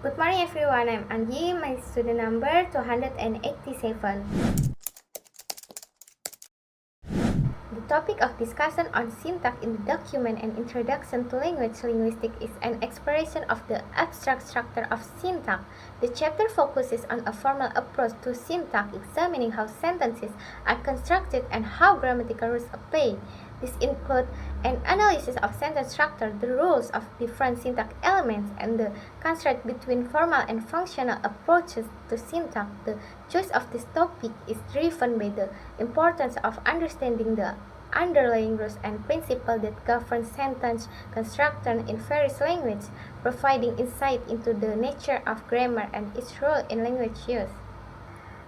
Good morning everyone, I'm Anggi, my student number 287. The topic of discussion on syntax in the document and Introduction to Linguistics is an exploration of the abstract structure of syntax. The chapter focuses on a formal approach to syntax, examining how sentences are constructed and how grammatical rules apply. This includes an analysis of sentence structure, the rules of different syntax elements, and the contrast between formal and functional approaches to syntax. The choice of this topic is driven by the importance of understanding the underlying rules and principles that govern sentence construction in various languages, providing insight into the nature of grammar and its role in language use.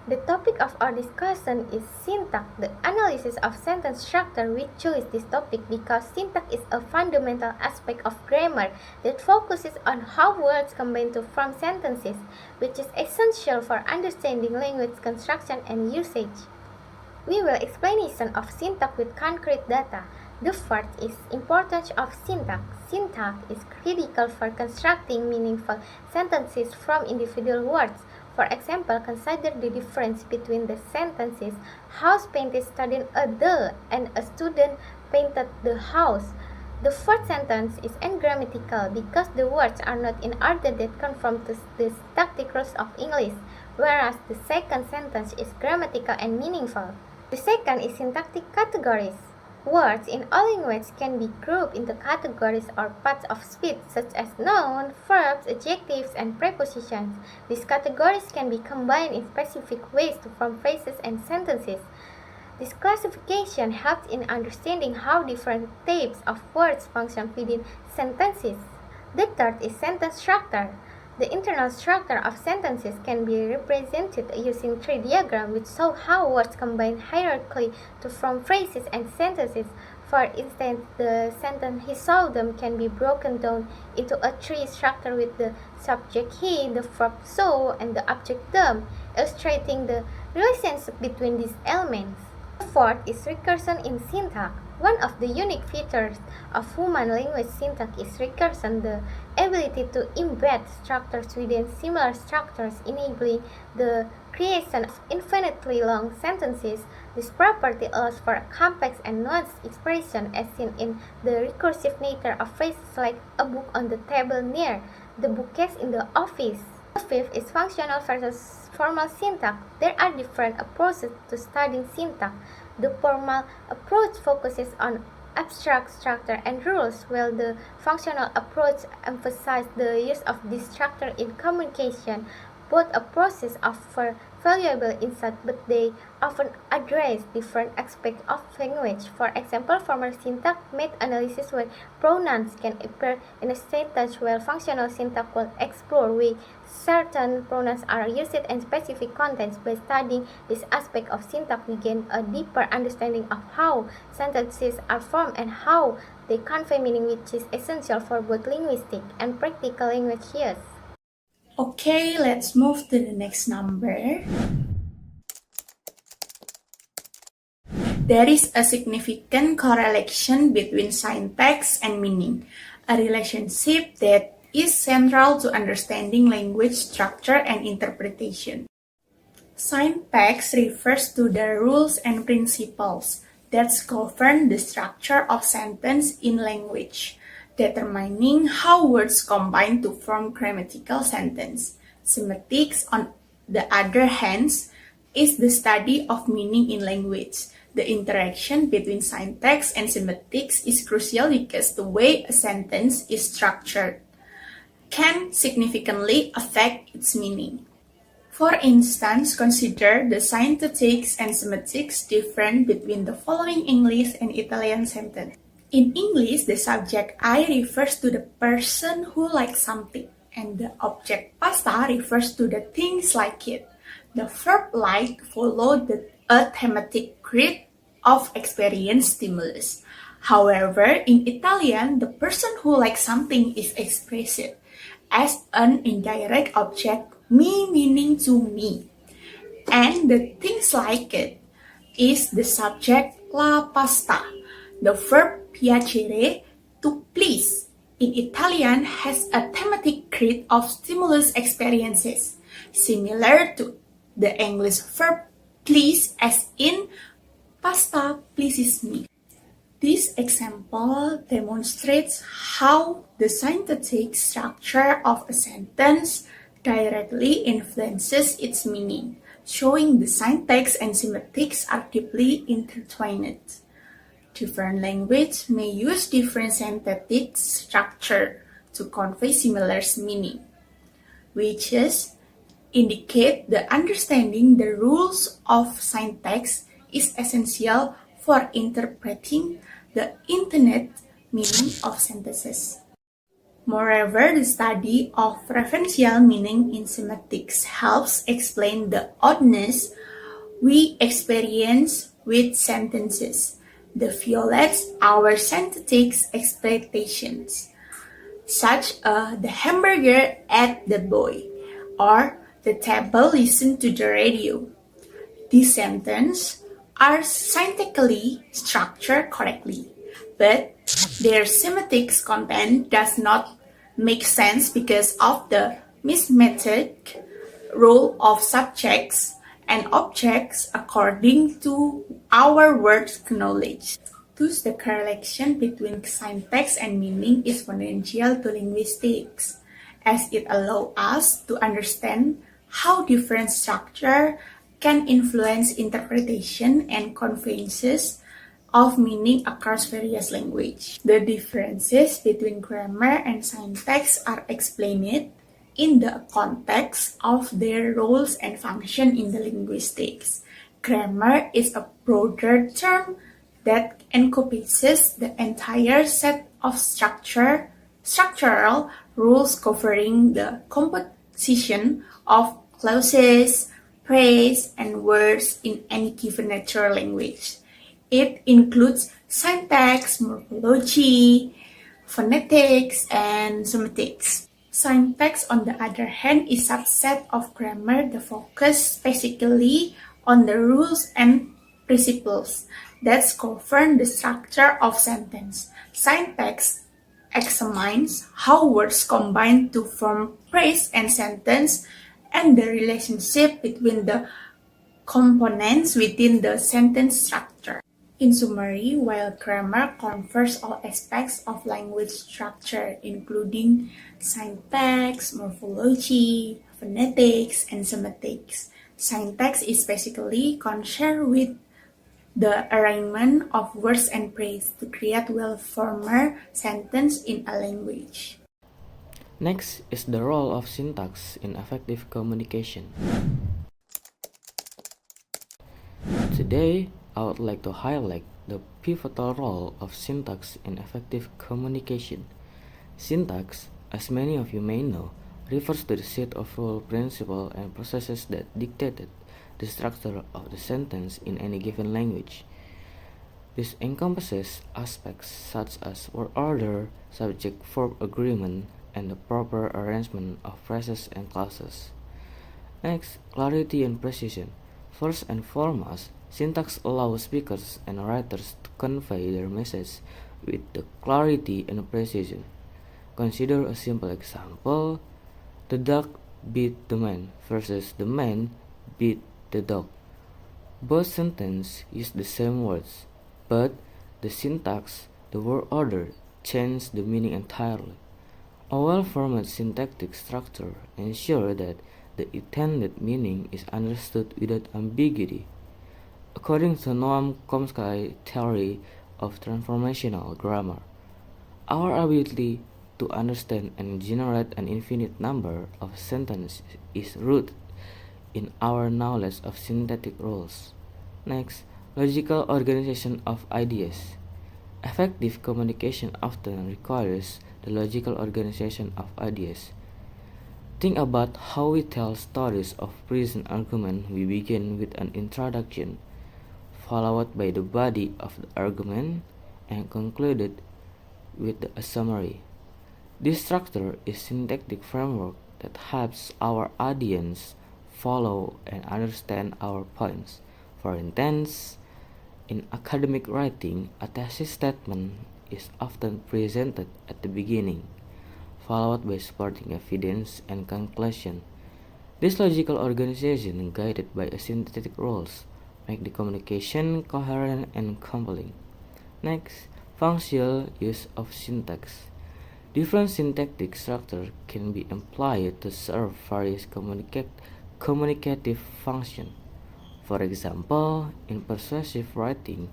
The topic of our discussion is syntax, the analysis of sentence structure. We chose this topic because syntax is a fundamental aspect of grammar that focuses on how words combine to form sentences, which is essential for understanding language construction and usage. We will explanation of syntax with concrete data. The first is importance of syntax. Syntax is critical for constructing meaningful sentences from individual words. For example, consider the difference between the sentences house painted studying a the and a student painted the house. The first sentence is ungrammatical because the words are not in order that conform to the syntactic rules of English, whereas the second sentence is grammatical and meaningful. The second is syntactic categories. Words in all languages can be grouped into categories or parts of speech, such as nouns, verbs, adjectives, and prepositions. These categories can be combined in specific ways to form phrases and sentences. This classification helps in understanding how different types of words function within sentences. The third is sentence structure. The internal structure of sentences can be represented using tree diagrams which show how words combine hierarchically to form phrases and sentences. For instance, the sentence "he saw them" can be broken down into a tree structure with the subject "he", the verb "saw", and the object "them", illustrating the relationship between these elements. The fourth is recursion in syntax. One of the unique features of human language syntax is recursion, the ability to embed structures within similar structures, enabling the creation of infinitely long sentences. This property allows for a complex and nuanced expression, as seen in the recursive nature of phrases like "a book on the table near", "the bookcase in the office". The fifth is functional versus formal syntax. There are different approaches to studying syntax. The formal approach focuses on abstract structure and rules, while the functional approach emphasizes the use of this structure in communication. Both approaches offer valuable insight, but they often address different aspects of language. For example, formal syntax meta-analysis where pronouns can appear in a sentence, while functional syntax will explore why certain pronouns are used in specific contexts. By studying this aspect of syntax, we gain a deeper understanding of how sentences are formed and how they convey meaning, which is essential for both linguistic and practical language use. Okay, let's move to the next number. There is a significant correlation between syntax and meaning, a relationship that is central to understanding language structure and interpretation. Syntax refers to the rules and principles that govern the structure of sentence in language, determining how words combine to form grammatical sentence. Semantics, on the other hand, is the study of meaning in language. The interaction between syntax and semantics is crucial because the way a sentence is structured can significantly affect its meaning. For instance, consider the syntactics and semantics difference between the following English and Italian sentence. In English, the subject "I" refers to the person who likes something, and the object "pasta" refers to the things like it. The verb "like" follows a thematic grid of experience stimulus. However, in Italian, the person who likes something is expressed as an indirect object, me meaning to me, and the things like it is the subject "la pasta". The verb "piacere", to please, in Italian has a thematic grid of stimulus experiences, similar to the English verb please as in pasta pleases me. This example demonstrates how the syntactic structure of a sentence directly influences its meaning, showing the syntax and semantics are deeply intertwined. Different languages may use different syntactic structure to convey similar meaning, which indicate the understanding the rules of syntax is essential for interpreting the intended meaning of sentences. Moreover, the study of referential meaning in semantics helps explain the oddness we experience with sentences that violates our syntactic expectations, such as the hamburger ate the boy, or the table listened to the radio. These sentences are syntactically structured correctly, but their semantic content does not make sense because of the mismatched role of subjects and objects according to our word knowledge. Thus, the correlation between syntax and meaning is fundamental to linguistics, as it allows us to understand how different structure can influence interpretation and conveyance of meaning across various languages. The differences between grammar and syntax are explained in the context of their roles and function in the linguistics. Grammar is a broader term that encompasses the entire set of structural rules covering the composition of clauses, phrase, and words in any given natural language. It includes syntax, morphology, phonetics, and semantics. Syntax, on the other hand, is a subset of grammar that focuses specifically on the rules and principles that govern the structure of sentence. Syntax examines how words combine to form phrase and sentence and the relationship between the components within the sentence structure. In summary, while grammar covers all aspects of language structure, including syntax, morphology, phonetics, and semantics, syntax is basically concerned with the arrangement of words and phrases to create well-formed sentences in a language. Next is the role of syntax in effective communication. Today, I would like to highlight the pivotal role of syntax in effective communication. Syntax, as many of you may know, refers to the set of rule, principles, and processes that dictated the structure of the sentence in any given language. This encompasses aspects such as word order, subject-verb agreement, and the proper arrangement of phrases and clauses. Next, clarity and precision. First and foremost, syntax allows speakers and writers to convey their message with the clarity and precision. Consider a simple example: the dog beat the man versus the man beat the dog. Both sentences use the same words, but the syntax, the word order, change the meaning entirely. A well-formed syntactic structure ensures that the intended meaning is understood without ambiguity. According to Noam Chomsky's theory of transformational grammar, our ability to understand and generate an infinite number of sentences is rooted in our knowledge of syntactic rules. Next, logical organization of ideas. Effective communication often requires the logical organization of ideas. Think about how we tell stories of present argument. We begin with an introduction, followed by the body of the argument, and concluded with a summary. This structure is syntactic framework that helps our audience follow and understand our points. For instance, in academic writing, a thesis statement is often presented at the beginning, followed by supporting evidence and conclusion. This logical organization, guided by a synthetic rules, make the communication coherent and compelling. Next, functional use of syntax. Different syntactic structures can be employed to serve various communicative functions. For example, in persuasive writing,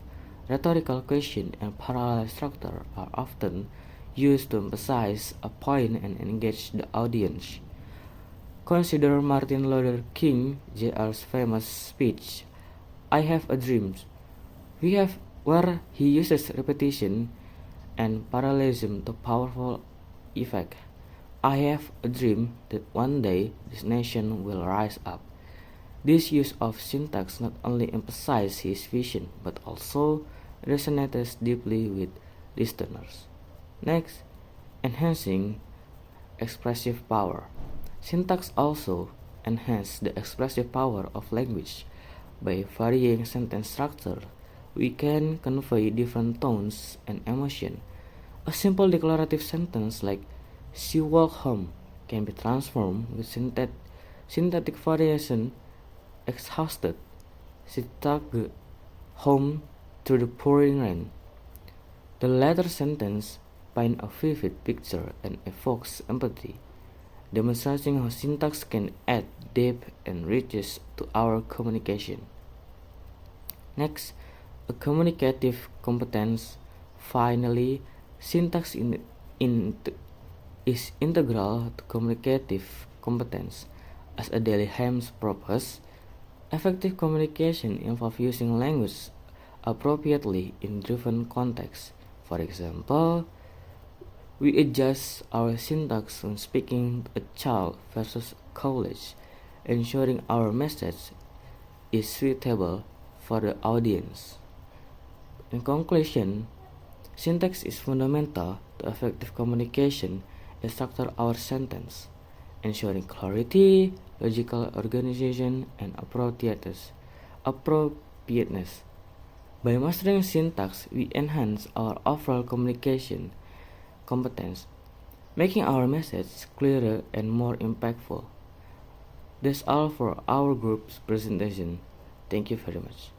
rhetorical question and parallel structure are often used to emphasize a point and engage the audience. Consider Martin Luther King Jr.'s famous speech, "I Have a Dream," where he uses repetition and parallelism to powerful effect. "I have a dream that one day this nation will rise up." This use of syntax not only emphasizes his vision but also resonates deeply with listeners. Next, enhancing expressive power. Syntax also enhances the expressive power of language. By varying sentence structure, we can convey different tones and emotion. A simple declarative sentence like "she walked home" can be transformed with synthetic variation. "Exhausted, she tugged home through the pouring rain." The latter sentence paints a vivid picture and evokes empathy, demonstrating how syntax can add depth and richness to our communication. Next, a communicative competence. Finally, syntax is integral to communicative competence. As a daily Helm's purpose, effective communication involves using language appropriately in different contexts. For example, we adjust our syntax when speaking to a child versus college, ensuring our message is suitable for the audience. In conclusion, syntax is fundamental to effective communication and structure our sentence, ensuring clarity, logical organization, and appropriateness. By mastering syntax, we enhance our overall communication competence, making our message clearer and more impactful. That's all for our group's presentation. Thank you very much.